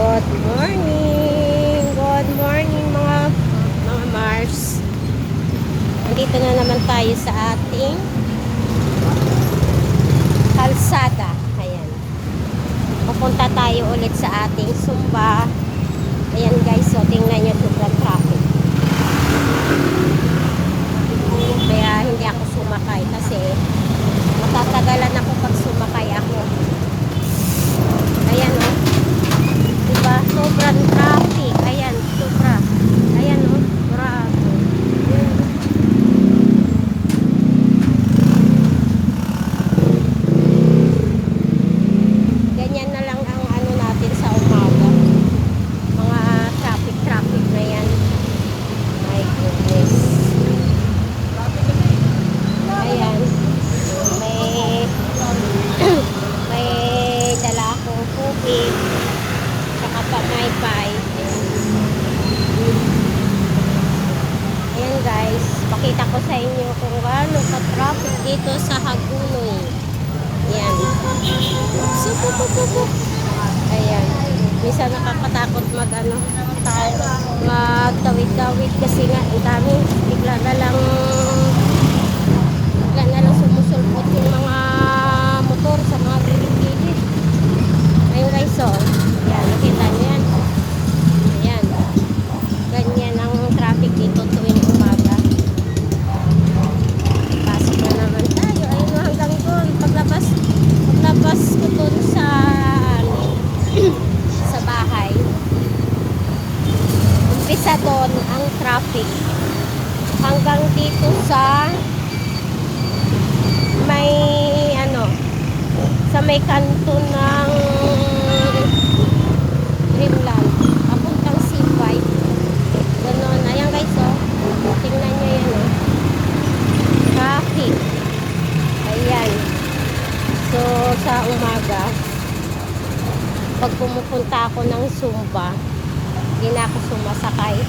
Good morning! Good morning mga Mars. Nandito na naman tayo sa ating kalsada. Ayan. Pupunta tayo ulit sa ating Sumba. Ayan guys, so tingnan nyo sobrang traffic. Kaya hindi ako sumakay kasi matatagalan ako pag sumakay ako. Ayan o. Diba? Sobrang traffic. Ayan, sobra. Ayan o. Grabe. Ayan. Ganyan na lang ang ano natin sa umaga. Mga traffic na yan. My goodness. Ayan. May dala akong tubig. Tsaka pamaypay. Ayan guys. Pakita ko sa inyo kung gaano ka-traffic dito sa Hagonoy. Ayan. Supupupupu. Ayan. Minsan nakakatakot magtawid-tawid kasi nga ang dami bigla na lang sumusulpot yung mga motor sa mga gilid-gilid. Ayun guys, so yan, nakita nyo yan. Ayan, ganyan ang traffic dito tuwing umaga. Pasok na naman tayo. Ayun, hanggang doon paglabas ko doon sa sa bahay, umpisa doon ang traffic hanggang dito sa may kanto ng Dreamland papuntang C5 ganon. Ayan guys, oh, tingnan nyo yan, oh, traffic. Ayan, so sa umaga pag pumupunta ako ng Sumba hindi na ako sumasakay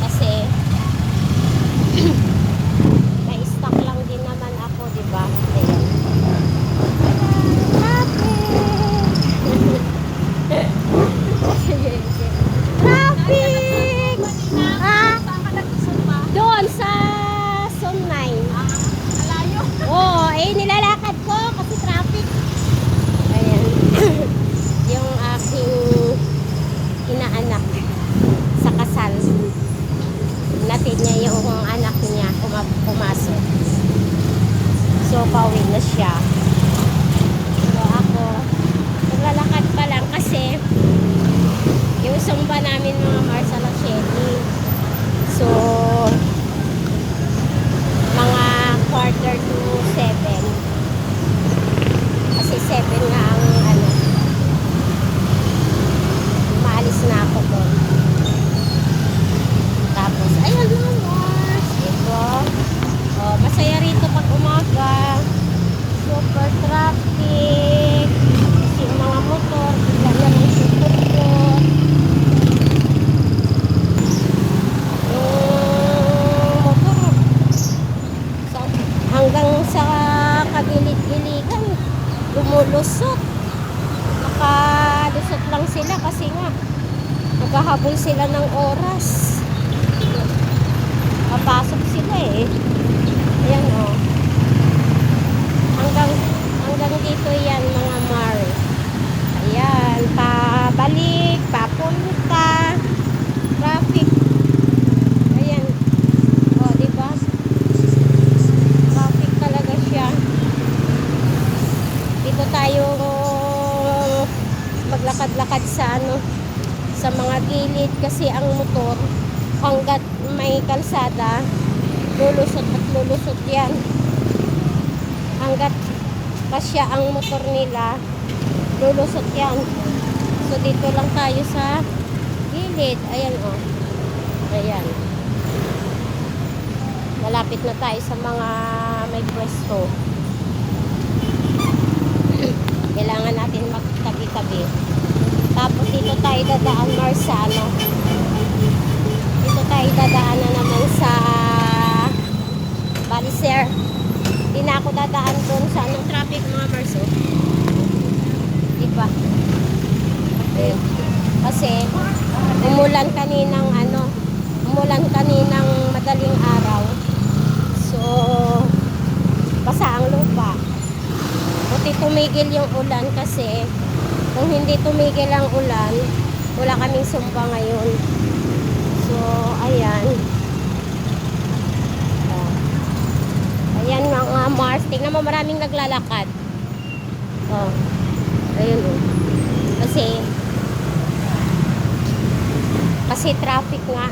kasi may stock lang din naman ako, diba? Ayan. Traffic! Ha? Doon sa Zone 9. Alayo? Oo, nilalakad ko kasi traffic. Ayan. Yung aking inaanak sa kasal. Natid niya yung anak niya pumasok. So, pauwi na siya. So, ako naglalakad pa lang kasi yung Sumba namin mga Mars alas 7. So, mga 6:45 kasi 7 nga ang maalis na ako doon. Tapos, ayun mga Mars, diba? Oh, masaya rito pag umaga. Super traffic. Kasi yung mga motor, bigla na lang support ko. Yung motor, so, hanggang sa kagilid-giligan, lumulusot. Nakalusot lang sila kasi nga naghahabol sila ng oras. Papasok sila eh. Ayan o. Oh. Hanggang dito yan mga Mar. Ayan. Pabalik, papunta. Traffic. Ayan. O, oh, diba? Traffic talaga siya. Dito tayo maglakad-lakad sa sa mga gilid kasi ang motor hanggat may kalsada lulusot at lulusot yan. Hanggat kasya ang motor nila lulusot yan. So dito lang tayo sa gilid. Ayan o. Oh. Ayan. Malapit na tayo sa mga may pwesto. Kailangan natin magtabi-tabi. Tapos dito tayo dadaan Marsano. Dito tayo dadaan na naman sa Baliser. Hindi na ako dadaan doon sa anong traffic mga Marso. Diba? Okay. Kasi umulan kaninang madaling araw. So, basa ang lupa. Buti tumigil yung ulan kasi kung hindi tumigil ang ulan, wala kaming sumba ngayon. So, ayan. Ayan mga Mars. Tingnan mo, maraming naglalakad. Oh. Ayun oh. Kasi traffic nga.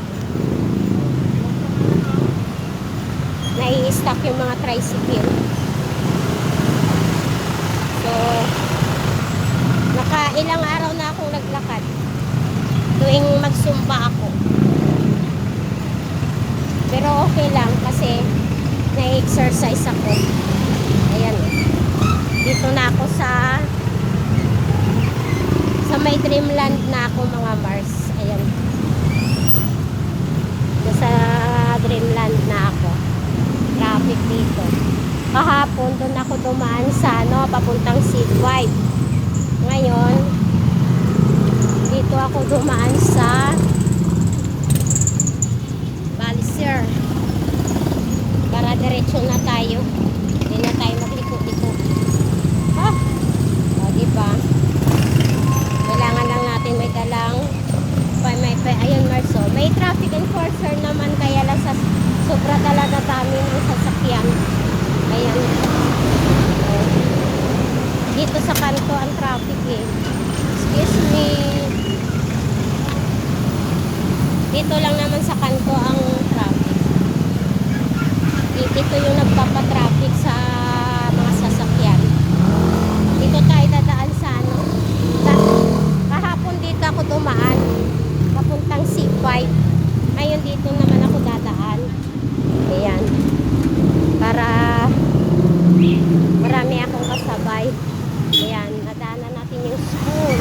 Nai-stuck yung mga tricycle. So, ilang araw na akong naglakad. Tuwing magsumba ako. Pero okay lang kasi na-exercise ako. Ayan. Dito na ako sa may dreamland na ako mga Mars. Ayan. Sa dreamland na ako. Traffic dito. Kahapon doon ako dumaan sa papuntang Seaway. Ngayon dito ako dumaan sa Balisir. Para diretso na tayo. Hindi na tayo magliko-liko. O diba? Kailangan lang natin may dalang ayun Marso. May traffic enforcer naman kaya lang sa sobra talaga dami ng sasakyan. Ayan. Dito sa kanto ang traffic eh. Excuse me. Dito lang naman sa kanto ang traffic. Ito yung nagpapatraffic sa mga sasakyan. Dito tayo dadaan sa kahapon dito ako dumaan papuntang C5. Ngayon dito naman ako dadaan. Ayan. Para marami akong kasabay. Ayan, nadaanan natin yung school.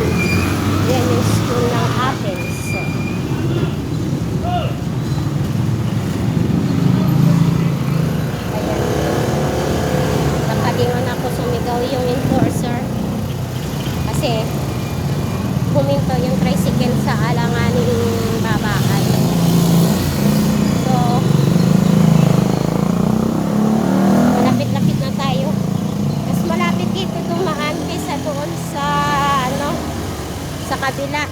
Ayan yung school ng Athens. Ayan. Nakalingon ako, sumigaw yung enforcer. Kasi huminto yung tricycle sa alanganing babakan. So, malapit-lapit na tayo. Mas malapit dito dumaan kaysa doon sa sa kabila.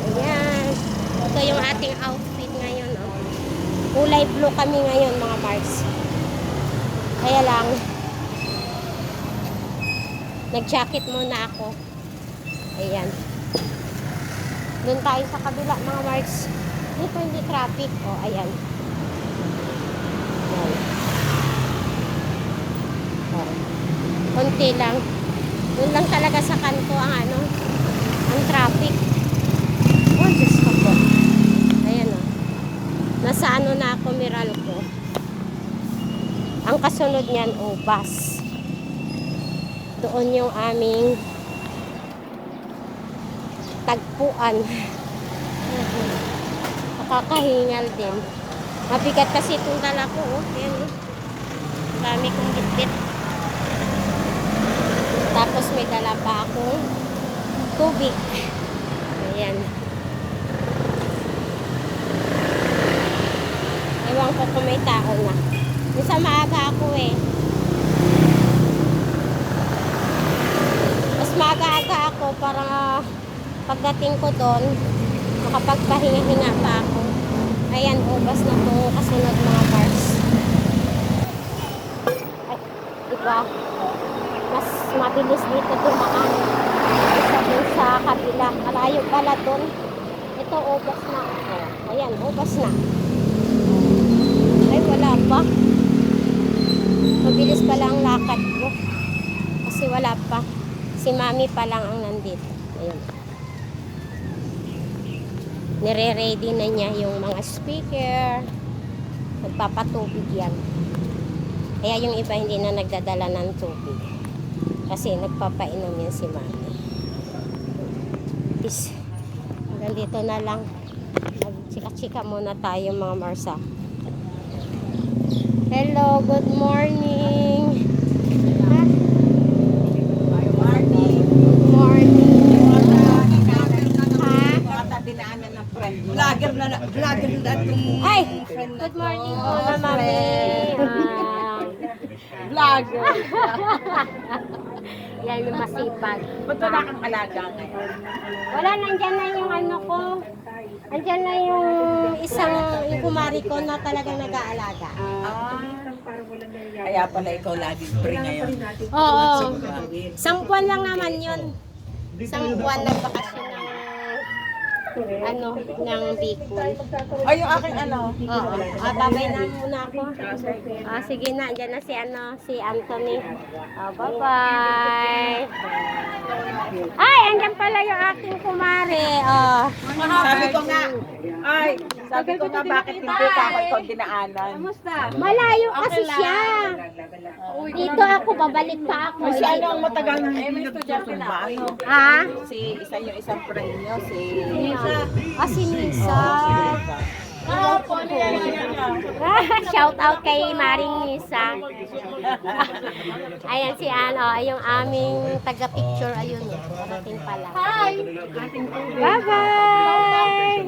Ayan. Ito yung ating outfit ngayon. Oh. Kulay blue kami ngayon mga Mars. Kaya lang nag-jacket muna ako. Ayan. Doon tayo sa kabila mga Mars. Dito hindi traffic. O, ayan. Ayan. O. Konti lang. Doon lang talaga sa kanto ang ang traffic. Oh, Diyos ko po. Ayan o. Nasa na ako, Meralco. Ang kasunod niyan, bus. Doon yung aming tagpuan. Nakakahingal din. Mabigat kasi itong dala ko. Ayan. Dami kong bitbit. Tapos may dala pa akong tubig. Ayan. Ewan ko kung may tao na. Minsan maaga ako eh. Mas maaga-aga ako para pagdating ko doon, makapagpahinga-hinga pa ako. Ayan, ubas na to kasunod mga Mars. Ay, diba? Mas mabilis dito dumaan. Isa dun sa kabila. Malayo pala doon. Ito, ubas na. Ayan, ubas na. Ay, wala pa. Mabilis pala ang lakad ko. Kasi wala pa. Si Mami pa lang ang nandito. Ayun. Nire-ready na niya yung mga speaker. Magpapatubig yan. Kaya yung iba hindi na nagdadala ng tubig. Kasi nagpapainom yan si Mami. Hanggang dito na lang. Magchika-chika muna tayo mga Marsa. Hello, good morning. Ha? Good morning. Ha? vlogger na itong Ay, good morning po na mami. vlogger. Yan yung masipag. Ba't wala kang alaga ngayon? Wala, nandyan na yung ano ko. Nandyan na yung yung kumari ko na talagang nag-aalaga. Kaya pala ikaw laging free ngayon. Oo. Isang buwan lang naman yun. Isang buwan ng bakasyon ng Bicol. Ay, yung aking ano? Oo. Babay na muna ako. Sige na, andyan na si Anthony. Bye-bye. Ay, andyan pala yung aking kumare. Sabi ko nga bakit hindi ka ako ikaw dinaanan. Malayo kasi siya. Dito ako, babalik pa ako. Si ano ang matagal na hindi nagsusumba? Ha? Si isang friend nyo, si Si Nisa. Shout out kay Maring Nisa. Ayan si yung aming taga-picture. Ayun, parating pala. Hi! Bye-bye!